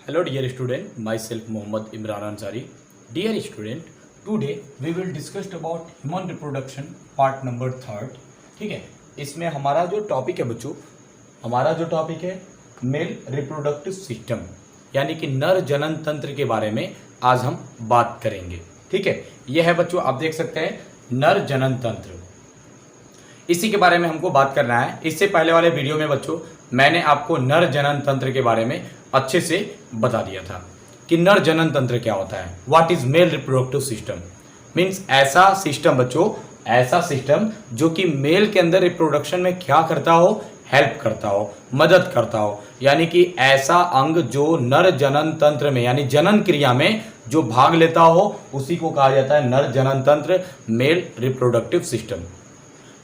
Hello dear student, myself Mohammad Imran Ansari. Dear student, today we will discuss about human reproduction part number 3rd. ठीक है, इसमें हमारा जो topic है बच्चों, हमारा जो टॉपिक है मेल रिप्रोडक्टिव सिस्टम यानी कि नर जनन तंत्र के बारे में आज हम बात करेंगे। ठीक है, यह है बच्चों, आप देख सकते हैं नर जनन तंत्र, इसी के बारे में हमको बात करना है। इससे पहले वाले वीडियो में बच्चों मैंने आपको नर जनन तंत्र के बारे में अच्छे से बता दिया था कि नर जनन तंत्र क्या होता है। What is male reproductive system means ऐसा सिस्टम बच्चों, ऐसा सिस्टम जो कि मेल के अंदर रिप्रोडक्शन में क्या करता हो, हेल्प करता हो, मदद करता हो, यानी कि ऐसा अंग जो नर जनन तंत्र में यानी जनन क्रिया में जो भाग लेता हो उसी को कहा जाता है नर जनन तंत्र, मेल रिप्रोडक्टिव सिस्टम।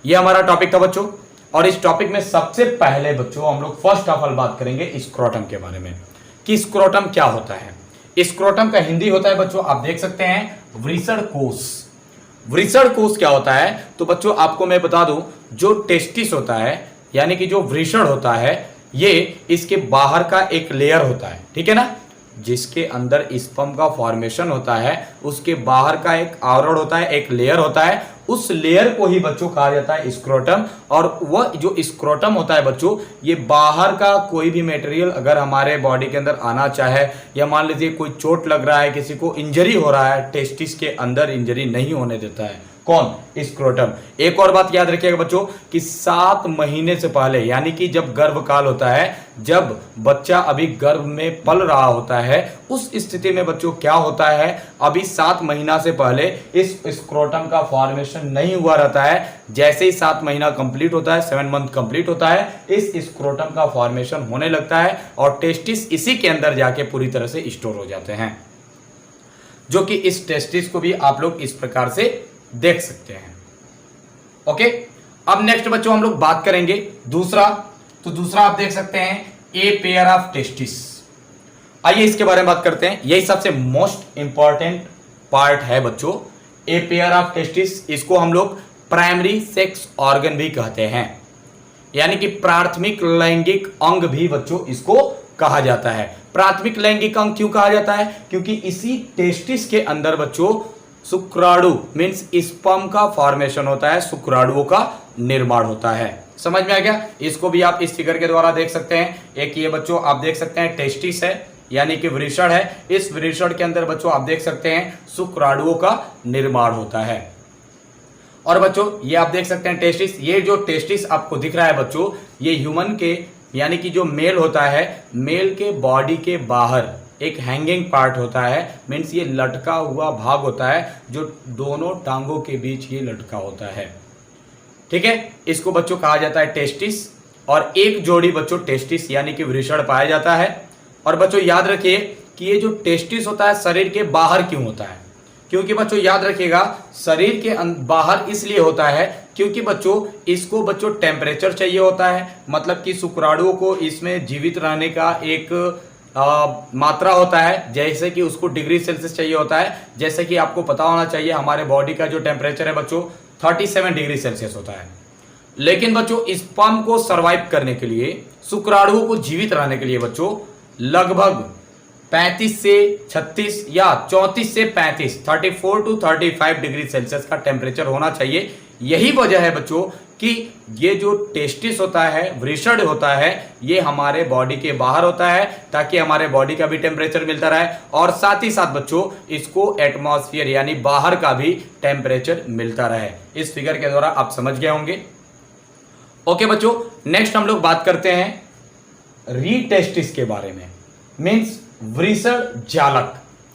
ये हमारा टॉपिक था बच्चों, और इस टॉपिक में सबसे पहले बच्चों हम लोग फर्स्ट ऑफ ऑल बात करेंगे स्क्रोटम के बारे में कि स्क्रोटम क्या होता है। स्क्रोटम का हिंदी होता है बच्चों, आप देख सकते हैं वृषण कोश। वृषण कोश क्या होता है तो बच्चों आपको मैं बता दूं, जो टेस्टिस होता है यानी कि जो वृषण होता है ये इसके बाहर का एक लेयर होता है, ठीक है ना, जिसके अंदर स्पर्म का फॉर्मेशन होता है उसके बाहर का एक आवरण होता है, एक लेयर होता है, उस लेयर को ही बच्चों कहा जाता है स्क्रोटम। और वह जो स्क्रोटम होता है बच्चों, ये बाहर का कोई भी मटेरियल अगर हमारे बॉडी के अंदर आना चाहे या मान लीजिए कोई चोट लग रहा है, किसी को इंजरी हो रहा है, टेस्टिस के अंदर इंजरी नहीं होने देता है कौन, स्क्रोटम। एक और बात याद रखिएगा बच्चों कि 7 महीने से पहले यानी कि जब गर्भकाल होता है, जब बच्चा अभी गर्भ में पल रहा होता है, उस स्थिति में बच्चों क्या होता है, अभी 7 महीना से पहले इस स्क्रोटम का फॉर्मेशन नहीं हुआ रहता है। जैसे ही 7 महीना कंप्लीट होता है, 7 मंथ कंप्लीट होता है, इस स्क्रोटम का फॉर्मेशन होने लगता है और टेस्टिस इसी के अंदर जाके पूरी तरह से स्टोर हो जाते हैं, जो कि इस टेस्टिस को भी आप लोग इस प्रकार से देख सकते हैं। ओके, अब नेक्स्ट बच्चों हम लोग बात करेंगे दूसरा, तो दूसरा आप देख सकते हैं ए पेयर ऑफ टेस्टिस। आइए इसके बारे में बात करते हैं, यही सबसे मोस्ट इंपॉर्टेंट पार्ट है बच्चों, ए पेयर ऑफ टेस्टिस। इसको हम लोग प्राइमरी सेक्स ऑर्गन भी कहते हैं, यानी कि प्राथमिक लैंगिक अंग भी बच्चों इसको कहा जाता है। प्राथमिक लैंगिक अंग क्यों कहा जाता है, क्योंकि इसी टेस्टिस के अंदर बच्चों शुक्राणु मीन्स स्पर्म का फॉर्मेशन होता है, शुक्राणुओं का निर्माण होता है। समझ में आ गया, इसको भी आप इस फिगर के द्वारा देख सकते हैं। एक ये बच्चों आप देख सकते हैं टेस्टिस है यानी कि वृषण है, इस वृषण के अंदर बच्चों आप देख सकते हैं शुक्राणुओं का निर्माण होता है। और बच्चों ये आप देख सकते हैं टेस्टिस, ये जो टेस्टिस आपको दिख रहा है बच्चों, ये ह्यूमन के यानी कि जो मेल होता है, मेल के बॉडी के बाहर एक हैंगिंग पार्ट होता है, मीन्स ये लटका हुआ भाग होता है जो दोनों टांगों के बीच ये लटका होता है, ठीक है। इसको बच्चों कहा जाता है टेस्टिस, और एक जोड़ी बच्चों टेस्टिस यानी कि वृषण पाया जाता है। और बच्चों याद रखिए कि ये जो टेस्टिस होता है शरीर के बाहर क्यों होता है, क्योंकि बच्चों याद रखिएगा शरीर के बाहर इसलिए होता है क्योंकि बच्चों इसको बच्चों टेम्परेचर चाहिए होता है, मतलब कि शुक्राणुओं को इसमें जीवित रहने का एक मात्रा होता है, जैसे कि उसको डिग्री सेल्सियस चाहिए होता है। जैसे कि आपको पता होना चाहिए हमारे बॉडी का जो टेम्परेचर है बच्चों 37 डिग्री सेल्सियस होता है, लेकिन बच्चों स्पर्म को सरवाइव करने के लिए, शुक्राणुओं को जीवित रहने के लिए बच्चों लगभग 35 से 36 या 34 से 35 34 टू 35 डिग्री सेल्सियस का टेम्परेचर होना चाहिए। यही वजह है बच्चों कि ये जो टेस्टिस होता है, वृषण होता है, ये हमारे बॉडी के बाहर होता है ताकि हमारे बॉडी का भी टेम्परेचर मिलता रहे, और साथ ही साथ बच्चों इसको एटमॉस्फेयर यानी बाहर का भी टेम्परेचर मिलता रहे। इस फिगर के द्वारा आप समझ गए होंगे। ओके बच्चों, नेक्स्ट हम लोग बात करते हैं रीटेस्टिस के बारे में, मीन्स वृषण जालक।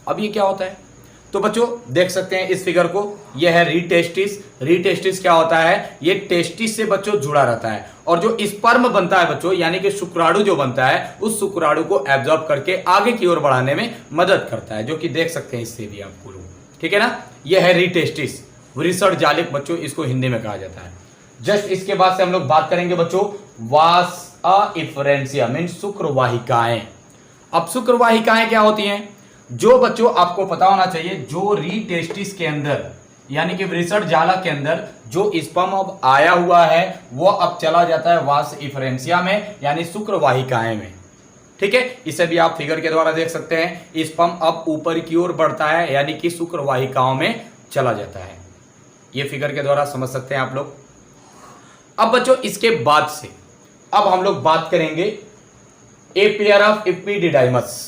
अब ये क्या होता है तो बच्चों देख सकते हैं इस फिगर को, यह है रीटेस्टिस। रीटेस्टिस क्या होता है, ये टेस्टिस से बच्चों जुड़ा रहता है, और जो स्पर्म बनता है बच्चों यानी कि शुक्राणु जो बनता है, उस शुक्राणु को एब्जॉर्ब करके आगे की ओर बढ़ाने में मदद करता है, जो कि देख सकते हैं इससे भी आपको लोग, ठीक है ना। यह है रीटेस्टिस, वृषण जालिक बच्चों इसको हिंदी में कहा जाता है। जस्ट इसके बाद से हम लोग बात करेंगे बच्चों वास इफरेंसिया मीन्स शुक्रवाहिकाएं। अब शुक्रवाहिकाएं क्या होती हैं, जो बच्चों आपको पता होना चाहिए, जो रीटेस्टिस के अंदर यानी कि वृषण जाला के अंदर जो स्पर्म अब आया हुआ है वो अब चला जाता है वास इफरेंसिया में यानी शुक्रवाहिकाएं में, ठीक है, इसे भी आप फिगर के द्वारा देख सकते हैं। स्पर्म अब ऊपर की ओर बढ़ता है यानी कि शुक्र वाहिकाओं में चला जाता है। ये फिगर के द्वारा समझ सकते हैं आप लोग। अब बच्चों इसके बाद से अब हम लोग बात करेंगे a pair of epididymis.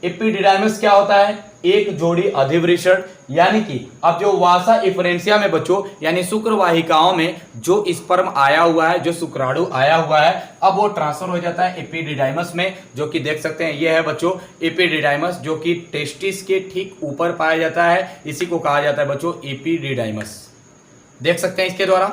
Epididymis क्या होता है? एक जोड़ी अधिवृषण, यानी कि अब जो वासा इफरेंसिया में बच्चों यानी शुक्र वाहिकाओं में जो स्पर्म आया हुआ है, जो शुक्राणु आया हुआ है, अब वो ट्रांसफर हो जाता है एपिडिडाइमस में, जो कि देख सकते हैं ये है बच्चों एपिडिडाइमस, जो कि टेस्टिस के ठीक ऊपर पाया जाता है। इसी को कहा जाता है बच्चों एपिडिडाइमस। देख सकते हैं इसके द्वारा।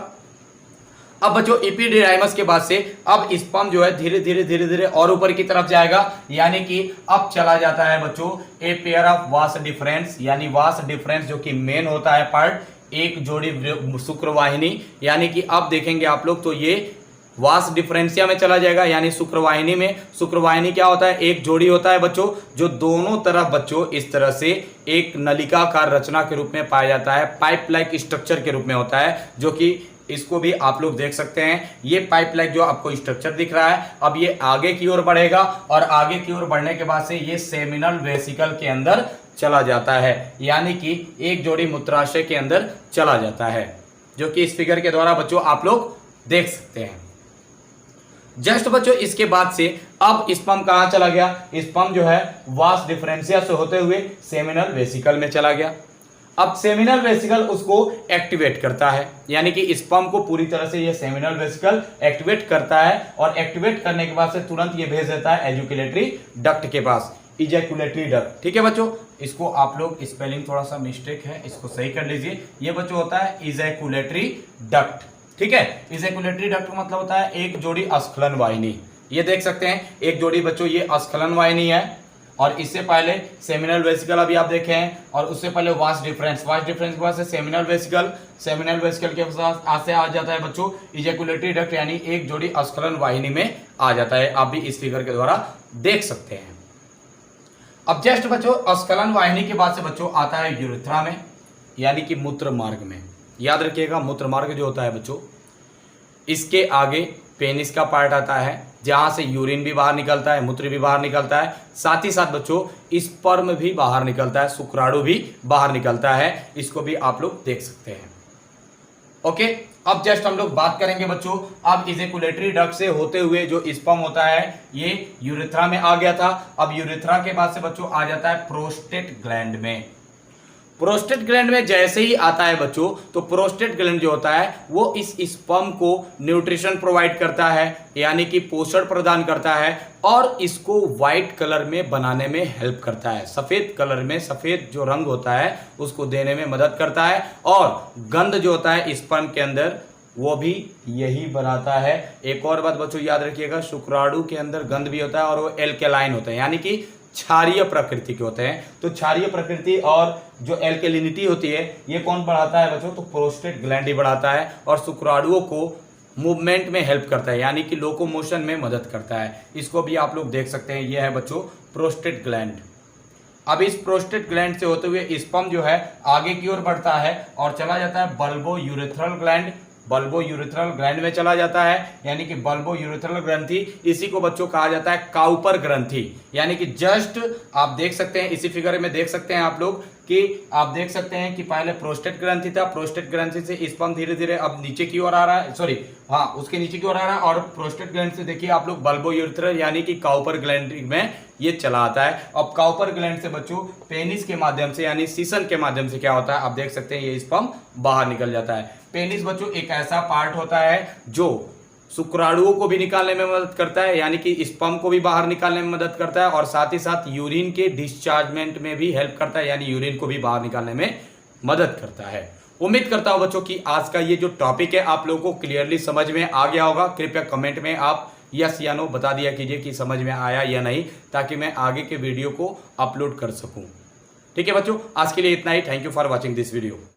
अब बच्चों एपिडिडाइमस के बाद से अब स्पर्म जो है धीरे धीरे और ऊपर की तरफ जाएगा, यानी कि अब चला जाता है बच्चों a pair of vas deferens, यानी वास डिफरेंस जो कि मेन होता है पार्ट, एक जोड़ी शुक्रवाहिनी, यानी कि अब देखेंगे आप लोग तो ये वास डिफरेंसिया में चला जाएगा, यानी शुक्रवाहिनी में। शुक्रवाहिनी क्या होता है? एक जोड़ी होता है बच्चों जो दोनों तरफ बच्चों इस तरह से एक नलिकाकार रचना के रूप में पाया जाता है, पाइप लाइक स्ट्रक्चर के रूप में होता है, जो कि इसको भी आप लोग देख सकते हैं। ये पाइप लाइक जो आपको स्ट्रक्चर दिख रहा है, अब ये आगे की ओर बढ़ेगा और आगे की ओर बढ़ने के बाद से ये सेमिनल वेसिकल के अंदर चला जाता है, यानी कि एक जोड़ी मूत्राशय के अंदर चला जाता है, जो कि इस फिगर के द्वारा बच्चों आप लोग देख सकते हैं। जस्ट बच्चों इसके बाद से अब स्पर्म कहां चला गया? स्पर्म जो है वास डिफरेंशिया से होते हुए सेमिनल वेसिकल में चला गया। अब सेमिनल वेसिकल उसको एक्टिवेट करता है, यानी कि स्पर्म को पूरी तरह से ये सेमिनल वेसिकल एक्टिवेट करता है, और एक्टिवेट करने के बाद से तुरंत ये भेज देता है एजुकुलेटरी डक्ट के पास, इजैकुलेटरी डक्ट। ठीक है बच्चों, इसको आप लोग स्पेलिंग थोड़ा सा मिस्टेक है, इसको सही कर लीजिए। ये बच्चों होता है इजैकुलेटरी डक्ट। ठीक है, इजैकुलेटरी डक्ट का मतलब होता है एक जोड़ी अस्खलन वाहिनी। ये देख सकते हैं एक जोड़ी बच्चों ये अस्खलन वाहिनी है, और इससे पहले सेमिनल वेसिकल अभी आप देखे हैं, और उससे पहले वास डिफरेंस के बाद से सेमिनल वेसिकल के साथ आज से आ जाता है बच्चों इजैकुलेटरी डक्ट, यानी एक जोड़ी अस्खलन वाहिनी में आ जाता है। आप भी इस फिगर के द्वारा देख सकते हैं। अब जस्ट बच्चों अस्खलन वाहिनी के बाद से बच्चों आता है यूरेथ्रा में, यानी कि मूत्र मार्ग में। याद रखिएगा मूत्र मार्ग जो होता है बच्चों, इसके आगे पेनिस का पार्ट आता है, जहां से यूरिन भी बाहर निकलता है, मूत्र भी बाहर निकलता है, साथ ही साथ बच्चों स्पर्म भी बाहर निकलता है, शुक्राणु भी बाहर निकलता है। इसको भी आप लोग देख सकते हैं। ओके, अब जस्ट हम लोग बात करेंगे बच्चों, अब इजैकुलेटरी डक्ट से होते हुए जो स्पर्म होता है ये यूरेथ्रा में आ गया था। अब यूरेथ्रा के बाद से बच्चों आ जाता है प्रोस्टेट ग्लैंड में। प्रोस्टेट ग्लैंड में जैसे ही आता है बच्चों, तो प्रोस्टेट ग्लैंड जो होता है वो इस स्पर्म को न्यूट्रिशन प्रोवाइड करता है, यानी कि पोषण प्रदान करता है, और इसको व्हाइट कलर में बनाने में हेल्प करता है। सफेद कलर में, सफेद जो रंग होता है उसको देने में मदद करता है, और गंध जो होता है स्पर्म के अंदर वो भी यही बनाता है। एक और बात बच्चों याद रखिएगा, शुक्राणु के अंदर गंध भी होता है और वो एल्केलाइन होता है, यानी कि क्षारीय प्रकृति के होते हैं। तो क्षारीय प्रकृति और जो एल्केलिनिटी होती है ये कौन बढ़ाता है बच्चों? तो प्रोस्टेट ग्लैंड ही बढ़ाता है, और शुक्राणुओं को मूवमेंट में हेल्प करता है, यानी कि लोकोमोशन में मदद करता है। इसको भी आप लोग देख सकते हैं, ये है बच्चों प्रोस्टेट ग्लैंड। अब इस प्रोस्टेट ग्लैंड से होते हुए स्पर्म जो है आगे की ओर बढ़ता है और चला जाता है bulbo urethral gland. Bulbo urethral gland में चला जाता है, यानी कि बल्बो यूरेथ्रल ग्रंथि, इसी को बच्चों कहा जाता है काउपर ग्रंथि। यानी कि जस्ट आप देख सकते हैं इसी फिगर में देख सकते हैं आप लोग कि आप देख सकते हैं कि पहले प्रोस्टेट ग्रंथि था, प्रोस्टेट ग्रंथि से स्पर्म धीरे धीरे अब नीचे की ओर आ रहा है, सॉरी हाँ उसके नीचे की ओर आ रहा है, और प्रोस्टेट ग्लैंड से देखिए आप लोग बल्बो यूरेथ्रल यानी कि काउपर ग्लैंड में ये चला आता है। अब काउपर ग्लैंड से बच्चों पेनिस के माध्यम से यानी सीसन के माध्यम से क्या होता है आप देख सकते हैं ये स्पर्म बाहर निकल जाता है। पेनिस बच्चों एक ऐसा पार्ट होता है जो शुक्राणुओं को भी निकालने में मदद करता है, यानी कि स्पर्म को भी बाहर निकालने में मदद करता है, और साथ ही साथ यूरिन के डिस्चार्जमेंट में भी हेल्प करता है, यानी यूरिन को भी बाहर निकालने में मदद करता है। उम्मीद करता हूं बच्चों कि आज का ये जो टॉपिक है आप लोगों को क्लियरली समझ में आ गया होगा। कृपया कमेंट में आप यस या नो बता दिया कीजिए कि समझ में आया या नहीं, ताकि मैं आगे के वीडियो को अपलोड कर सकूं। ठीक है बच्चों, आज के लिए इतना ही। Thank you for watching this video.